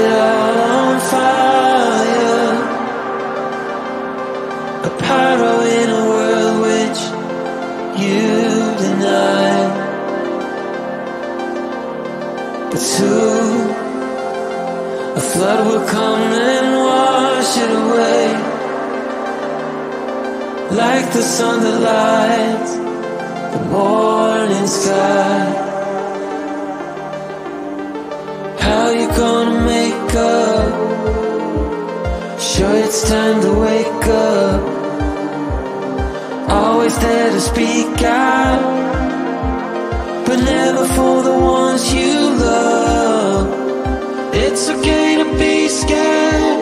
it all on fire. A pyro in a world which you deny. But soon a flood will come and wash it away, like the sun that lights the morning sky. How you gonna make up? Sure, it's time to wake up. Always there to speak out, but never for the ones you love. It's okay to be scared,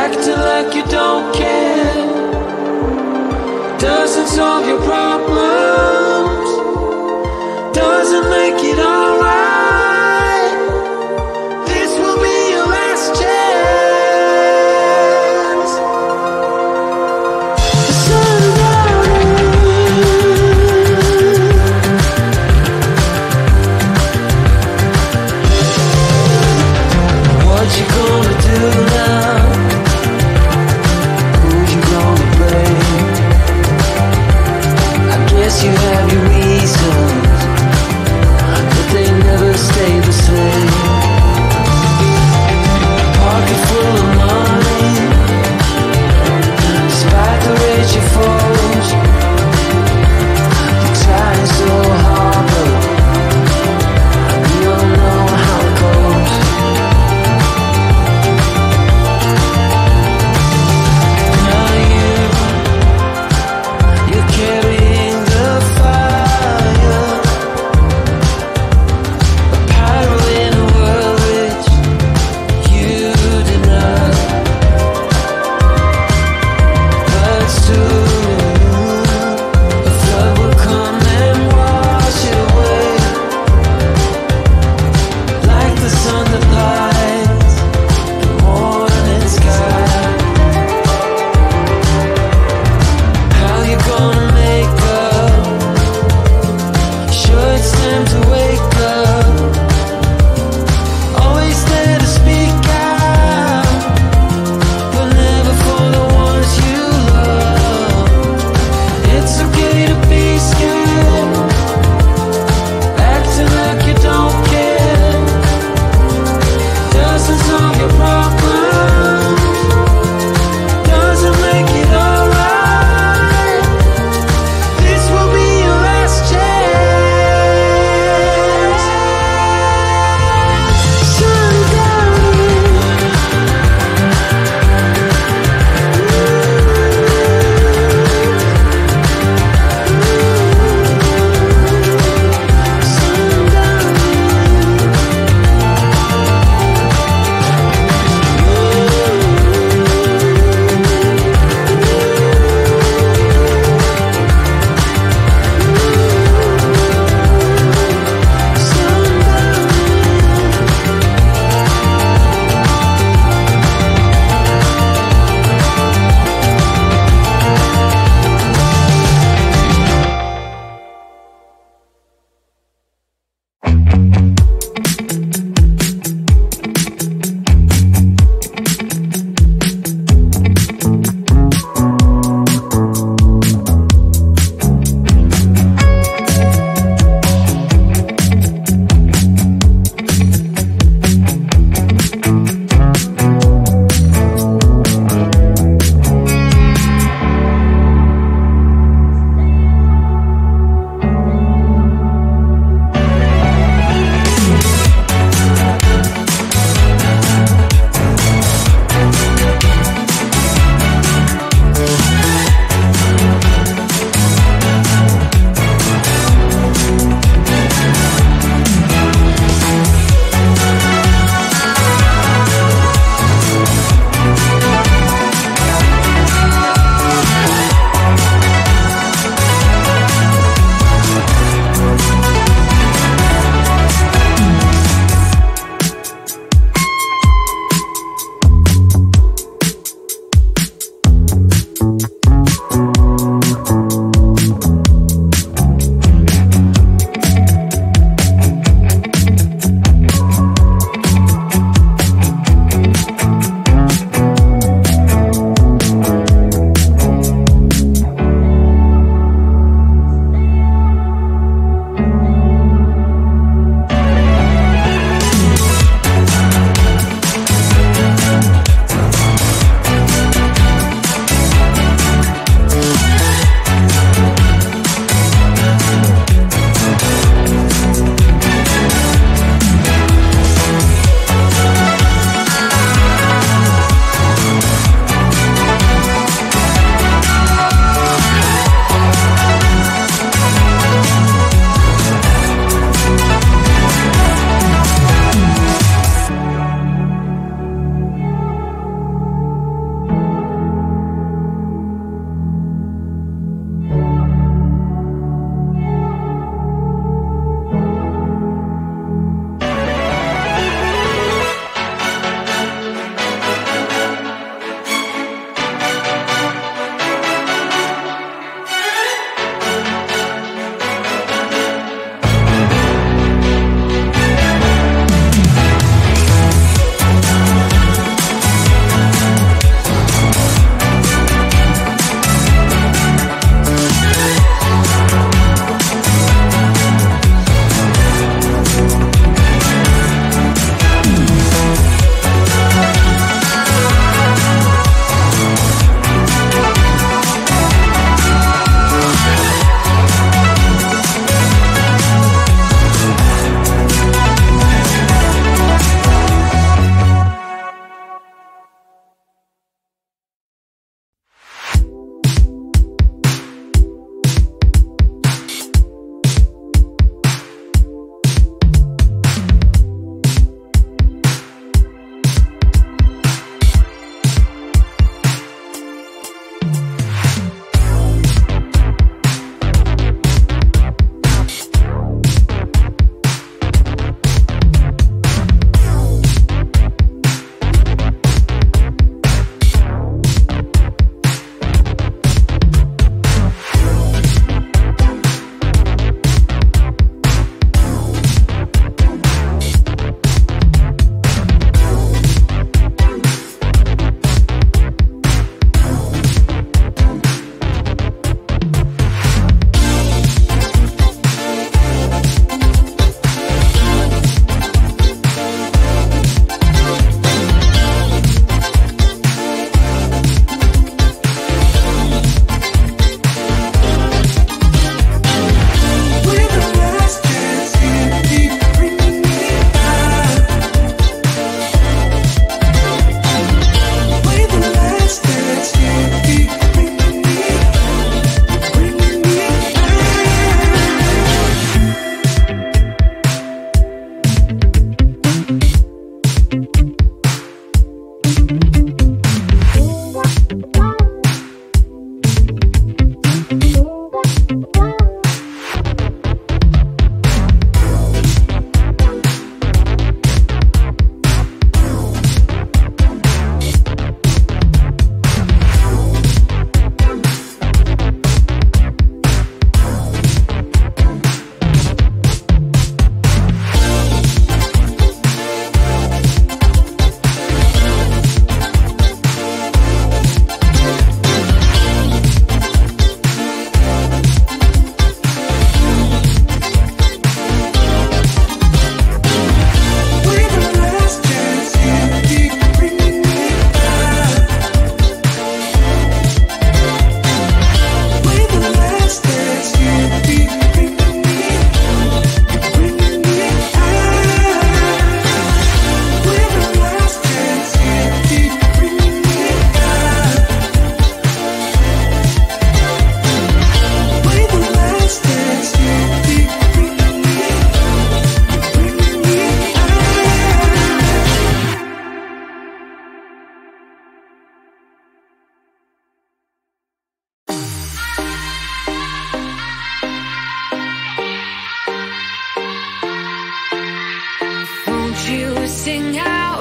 acting like you don't care. Doesn't solve your problems, doesn't make it alright. This will be your last chance. The sun is what you gonna do now? Who you gonna blame? I guess you have your reasons, but they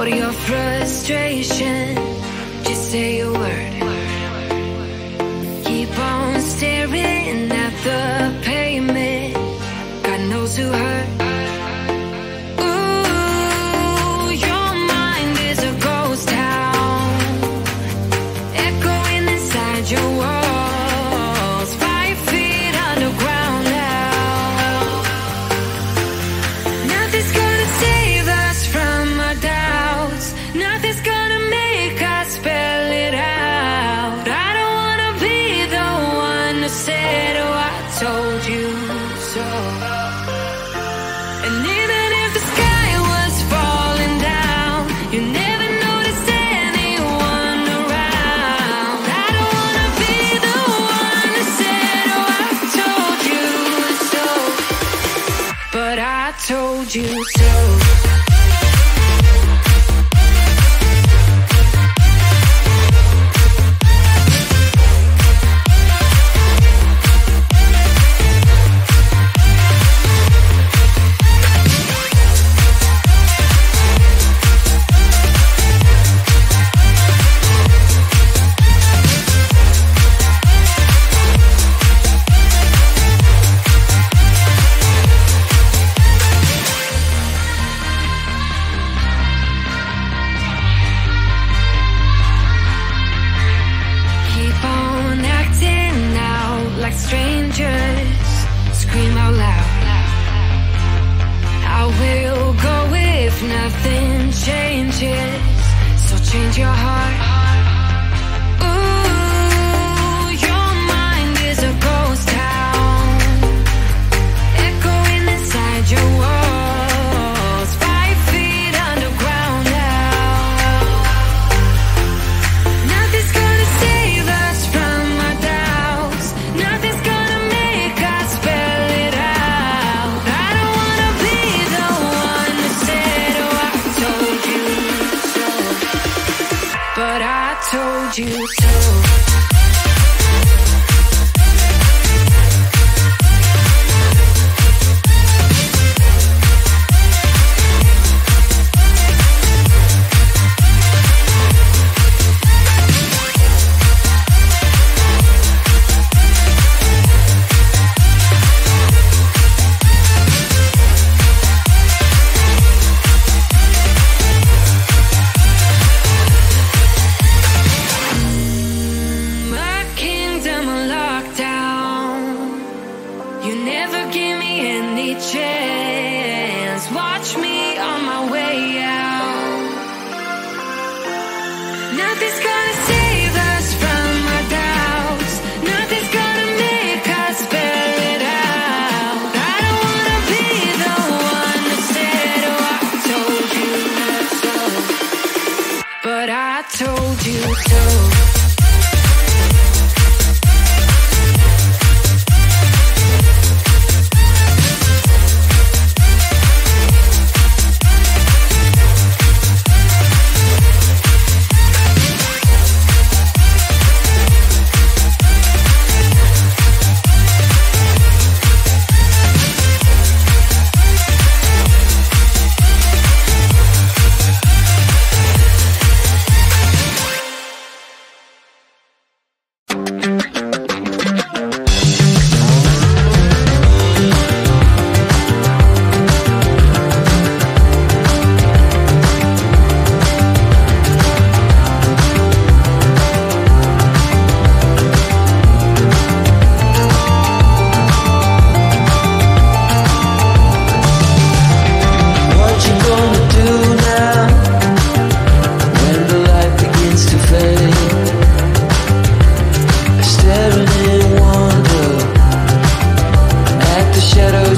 out your frustration. Just say a word. Keep on staring at the pavement. God knows who hurt. Ooh, your mind is a ghost town, echoing inside your walls, 5 feet underground now. Nothing's gonna save us from our doubts. Nothing's gonna make us spell it out. I don't wanna be the one who said, oh, I told you so. And even if the sky was falling down, you never noticed anyone around. I don't wanna be the one who said, oh, I told you so. But I told you so. Strangers, scream out loud. I will go if nothing changes. So change your heart. Ooh, your mind is a ghost town, echoing inside your walls, 5 feet underground now. Nothing's gonna save us from our doubts. Nothing's gonna make us spell it out. I don't wanna be the one who said, oh, I told you so. But I told you so. My kingdom on lockdown. You never give me any chance. Watch me on my way out. Nothing's gonna save us from our doubts. Nothing's gonna make us spell it out. I don't wanna be the one that said, oh, I told you so. But I told you so. What you gonna do now when the light begins to fade? Staring in wonder at the shadow